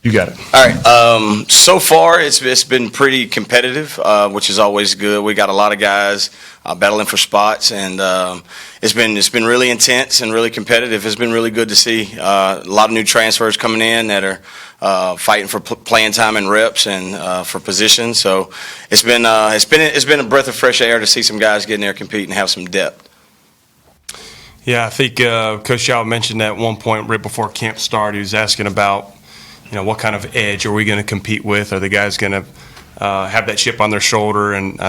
You got it. All right. So far, it's been pretty competitive, which is always good. We got a lot of guys battling for spots, and it's been really intense and really competitive. It's been really good to see a lot of new transfers coming in that are fighting for playing time and reps and for positions. So it's been a breath of fresh air to see some guys get in there, compete, and have some depth. Yeah, I think Coach Shaw mentioned that at one point right before camp started. He was asking about, what kind of edge are we going to compete with? Are the guys going to have that chip on their shoulder? And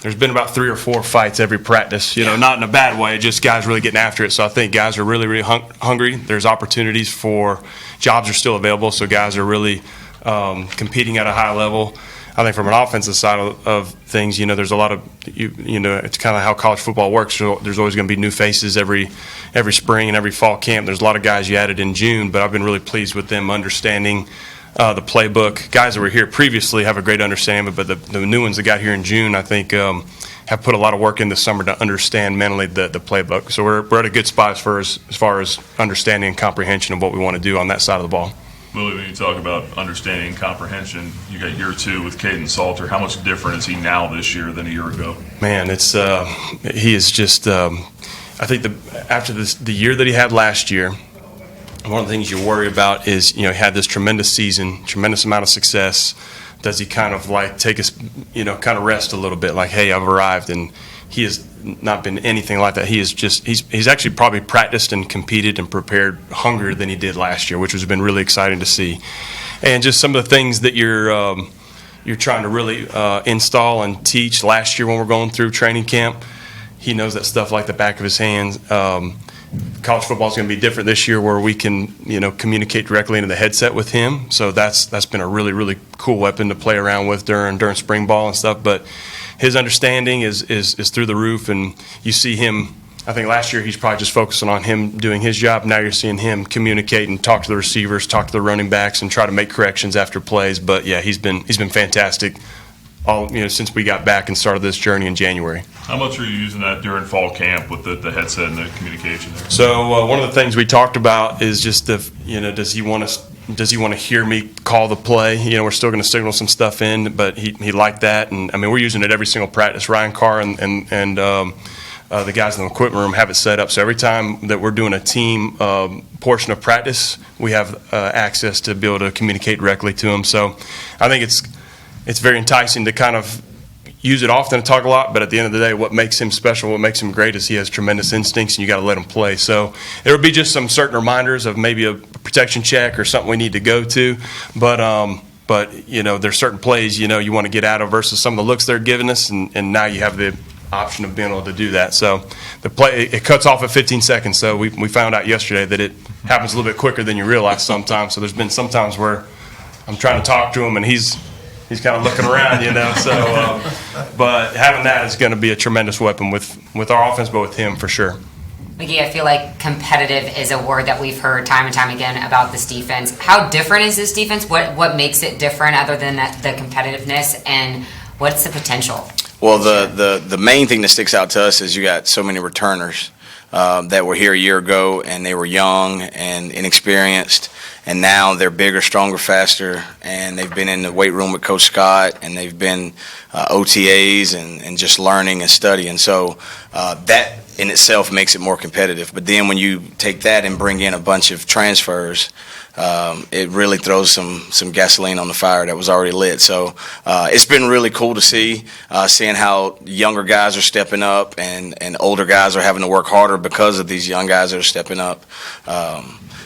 there's been about 3 or 4 fights every practice, not in a bad way, just guys really getting after it. So I think guys are really, really hungry. There's opportunities for jobs are still available, so guys are really competing at a high level. I think from an offensive side of things, there's a lot of, it's kind of how college football works. So there's always going to be new faces every spring and every fall camp. There's a lot of guys you added in June, but I've been really pleased with them understanding the playbook. Guys that were here previously have a great understanding, but the new ones that got here in June, I think, have put a lot of work in this summer to understand mentally the playbook. So we're at a good spot as far as understanding and comprehension of what we want to do on that side of the ball. Willy, when you talk about understanding and comprehension, you got year 2 with Caden Salter. How much different is he now this year than a year ago? Man, he is just. I think after the year that he had last year, one of the things you worry about is he had this tremendous season, tremendous amount of success. Does he kind of take us, kind of rest a little bit, like, hey, I've arrived, and he has not been anything like that. He is he's actually probably practiced and competed and prepared hungrier than he did last year, which has been really exciting to see. And just some of the things that you're trying to really install and teach. Last year when we're going through training camp, he knows that stuff like the back of his hands. College football is going to be different this year, where we can communicate directly into the headset with him. So that's been a really, really cool weapon to play around with during spring ball and stuff. But his understanding is through the roof, and you see him. I think last year he's probably just focusing on him doing his job. Now you're seeing him communicate and talk to the receivers, talk to the running backs, and try to make corrections after plays. But yeah, he's been fantastic all since we got back and started this journey in January. How much are you using that during fall camp with the headset and the communication there? So one of the things we talked about is just does he want to hear me call the play? We're still going to signal some stuff in, but he liked that, and I mean we're using it every single practice. Ryan Carr and the guys in the equipment room have it set up, so every time that we're doing a team portion of practice, we have access to be able to communicate directly to him. So I think it's very enticing to kind of use it often and talk a lot, but at the end of the day, what makes him special, what makes him great is he has tremendous instincts, and you got to let him play. So there will be just some certain reminders of maybe a protection check or something we need to go to, but there's certain plays you want to get out of versus some of the looks they're giving us, and now you have the option of being able to do that. So the play, it cuts off at 15 seconds. So we found out yesterday that it happens a little bit quicker than you realize sometimes. So there's been some times where I'm trying to talk to him and he's kind of looking around, So, but having that is going to be a tremendous weapon with our offense, but with him for sure. Magee, I feel like competitive is a word that we've heard time and time again about this defense. How different is this defense? What makes it different other than the competitiveness, and what's the potential? Well, the main thing that sticks out to us is you got so many returners that were here a year ago, and they were young and inexperienced. And now they're bigger, stronger, faster, and they've been in the weight room with Coach Scott, and they've been OTAs and just learning and studying. So that in itself makes it more competitive. But then when you take that and bring in a bunch of transfers, it really throws some gasoline on the fire that was already lit. So it's been really cool to see, seeing how younger guys are stepping up and older guys are having to work harder because of these young guys that are stepping up.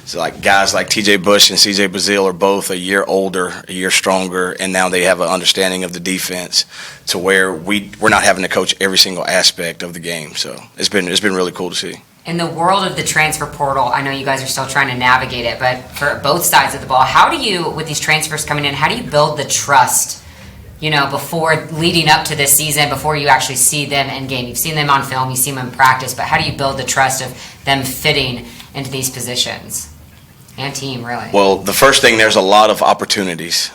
So like guys like TJ Bush and CJ Brazil are both a year older, a year stronger, and now they have an understanding of the defense to where we're not having to coach every single aspect of the game. So it's been really cool to see. In the world of the transfer portal, I know you guys are still trying to navigate it, but for both sides of the ball, how do you, with these transfers coming in, how do you build the trust, before leading up to this season, before you actually see them in game? You've seen them on film, you've seen them in practice, but how do you build the trust of them fitting into these positions? And team, really. Well, the first thing, there's a lot of opportunities.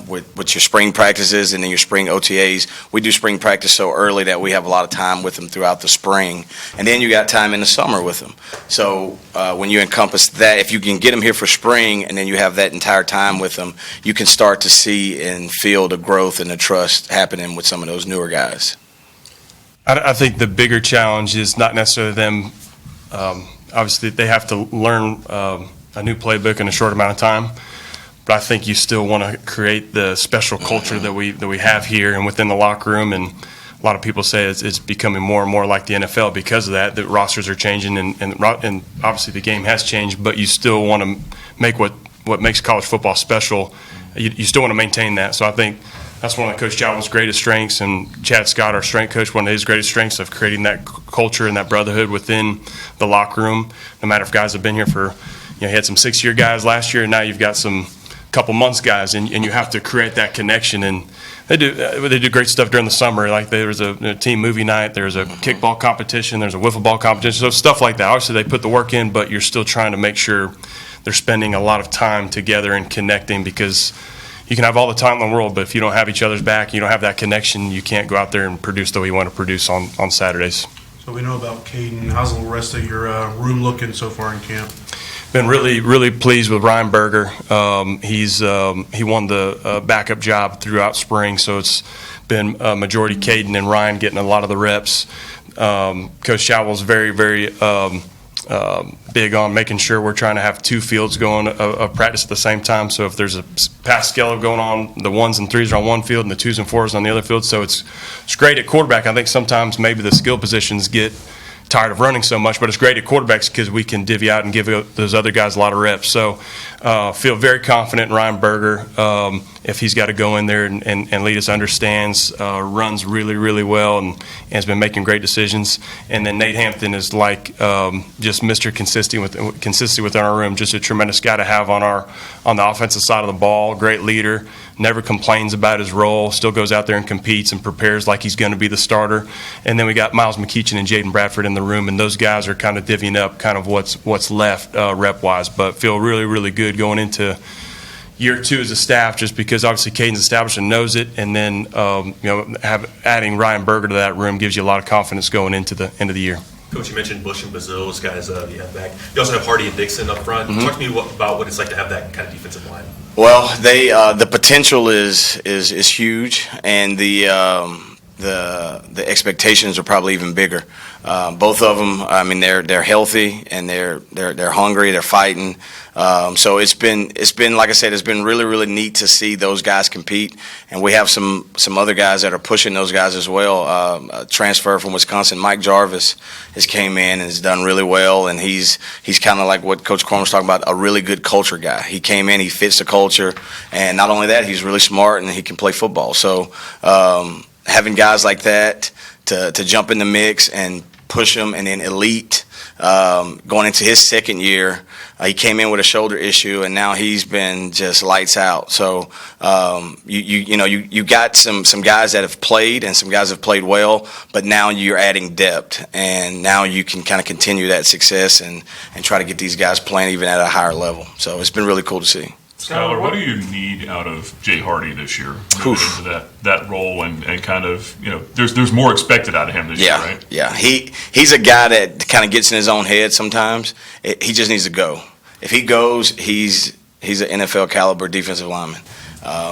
with your spring practices and then your spring OTAs. We do spring practice so early that we have a lot of time with them throughout the spring, and then you got time in the summer with them. So when you encompass that, if you can get them here for spring and then you have that entire time with them, you can start to see and feel the growth and the trust happening with some of those newer guys. I think the bigger challenge is not necessarily them. Obviously, they have to learn a new playbook in a short amount of time. But I think you still want to create the special culture that we have here and within the locker room. And a lot of people say it's becoming more and more like the NFL because of that. The rosters are changing, and obviously the game has changed. But you still want to make what makes college football special. You still want to maintain that. So I think that's one of Coach Chadwell's greatest strengths, and Chad Scott, our strength coach, one of his greatest strengths of creating that culture and that brotherhood within the locker room. No matter if guys have been here for, he had some 6-year guys last year, and now you've got some couple months guys, and you have to create that connection. And they do great stuff during the summer. Like there was a team movie night, there's a kickball competition, there's a wiffle ball competition, so stuff like that. Obviously they put the work in, but you're still trying to make sure they're spending a lot of time together and connecting, because you can have all the time in the world, but if you don't have each other's back, you don't have that connection, you can't go out there and produce the way you want to produce on Saturdays. So we know about Caden. How's the rest of your room looking so far in camp? Been really, really pleased with Ryan Berger. He won the backup job throughout spring, so it's been majority Caden and Ryan getting a lot of the reps. Coach Chadwell's very, very big on making sure we're trying to have two fields going of practice at the same time. So if there's a pass Skylor going on, the 1s and 3s are on one field and the 2s and 4s on the other field. So it's great at quarterback. I think sometimes maybe the skill positions get tired of running so much, but it's great at quarterbacks because we can divvy out and give those other guys a lot of reps. So feel very confident in Ryan Berger. If he's got to go in there and lead us, understands, runs really, really well, and has been making great decisions. And then Nate Hampton is like just Mr. Consistency within our room, just a tremendous guy to have on the offensive side of the ball, great leader, never complains about his role, still goes out there and competes and prepares like he's going to be the starter. And then we got Miles McKeechin and Jaden Bradford in the room, and those guys are kind of divvying up kind of what's left rep-wise, but feel really, really good going into year 2 as a staff, just because obviously Caden's established and knows it, and then adding Ryan Berger to that room gives you a lot of confidence going into the end of the year. Coach, you mentioned Bush and Bazil, those guys you have back. You also have Hardy and Dixon up front. Mm-hmm. Talk to me about what it's like to have that kind of defensive line. Well, the potential is huge, and the expectations are probably even bigger. Both of them, I mean, they're healthy and they're hungry, they're fighting. So it's been like I said, it's been really, really neat to see those guys compete, and we have some other guys that are pushing those guys as well. A transfer from Wisconsin, Mike Jarvis, has came in and has done really well, and he's kind of like what Coach Korn was talking about, a really good culture guy. He came in, he fits the culture, and not only that, he's really smart and he can play football. So having guys like that to jump in the mix and push them, and then elite going into his second year. He came in with a shoulder issue, and now he's been just lights out. So you got some guys that have played, and some guys have played well, but now you're adding depth, and now you can kind of continue that success and try to get these guys playing even at a higher level. So it's been really cool to see. Skylor, what do you need out of Jay Hardy this year into that role, and kind of, there's more expected out of him this year, right? Yeah, he's a guy that kind of gets in his own head sometimes. He just needs to go. If he goes, he's an NFL caliber defensive lineman.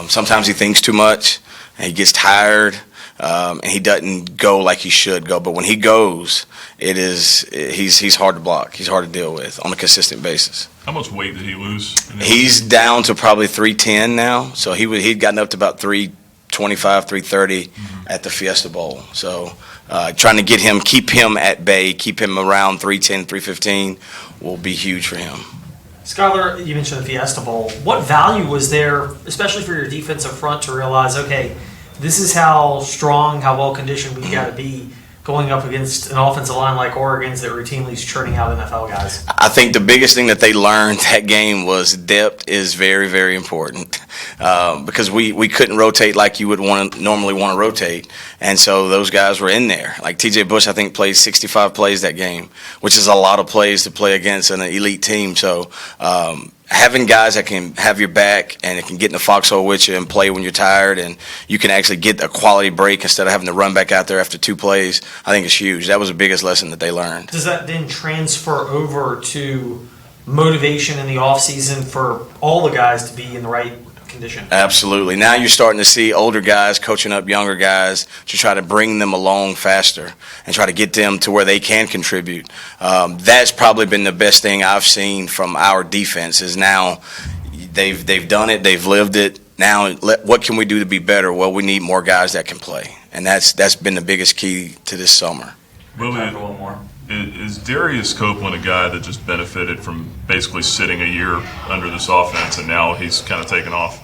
Sometimes he thinks too much, and he gets tired, and he doesn't go like he should go. But when he goes, he's hard to block. He's hard to deal with on a consistent basis. How much weight did he lose? He's down to probably 310 now. So he'd gotten up to about 325, 330 at the Fiesta Bowl. So trying to keep him at bay, keep him around 310, 315 will be huge for him. Skylor, you mentioned the Fiesta Bowl. What value was there, especially for your defensive front, to realize, okay, this is how strong, how well conditioned we got to be going up against an offensive line like Oregon's that routinely is churning out NFL guys? I think the biggest thing that they learned that game was depth is very, very important, because we couldn't rotate like you would normally want to rotate, and so those guys were in there. Like T.J. Bush, I think, played 65 plays that game, which is a lot of plays to play against an elite team. So having guys that can have your back and that can get in the foxhole with you and play when you're tired, and you can actually get a quality break instead of having to run back out there after 2 plays, I think is huge. That was the biggest lesson that they learned. Does that then transfer over to motivation in the offseason for all the guys to be in the right condition? Absolutely. Now you're starting to see older guys coaching up younger guys to try to bring them along faster and try to get them to where they can contribute. That's probably been the best thing I've seen from our defense is now they've done it, they've lived it. Now what can we do to be better? Well, we need more guys that can play, and that's been the biggest key to this summer. Willy, one more. Is Darius Copeland a guy that just benefited from basically sitting a year under this offense, and now he's kind of taken off?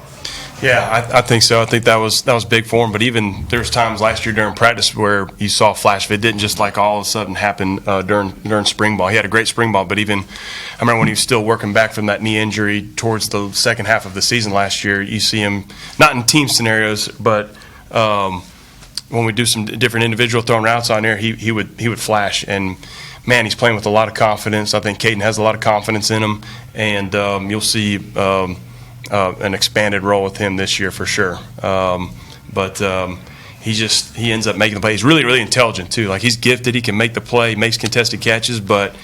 Yeah, I think so. I think that was big for him. But even there was times last year during practice where you saw a flash of it. It didn't just like all of a sudden happen during spring ball. He had a great spring ball, but even I remember when he was still working back from that knee injury towards the second half of the season last year. You see him not in team scenarios, but when we do some different individual throwing routes on there, he would flash. And man, he's playing with a lot of confidence. I think Caden has a lot of confidence in him, and you'll see an expanded role with him this year for sure. But he ends up making the play. He's really, really intelligent too. Like, he's gifted. He can make the play, makes contested catches, but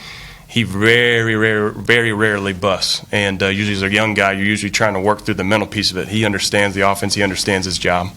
he very rarely busts. And usually as a young guy, you're usually trying to work through the mental piece of it. He understands the offense. He understands his job.